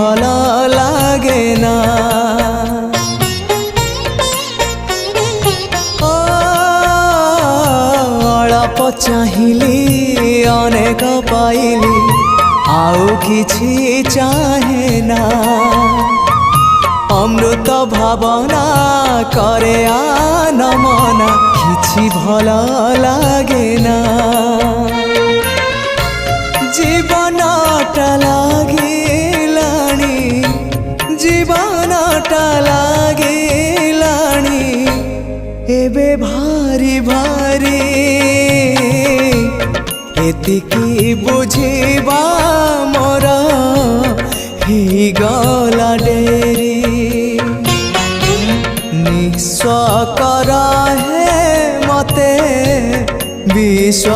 भल लागे ना। अल्प चाहिली अनेक पाइली आउ किछि चाहे ना। अमृत भावना करे आनमना किछि भल लागे ना। जीवनटा लागिलाणी जीवनटा लागिलाणी एबे भारी भारी एतिकी बुझिबा मोर ही गला डेरी। निस्व कर है मते विश्व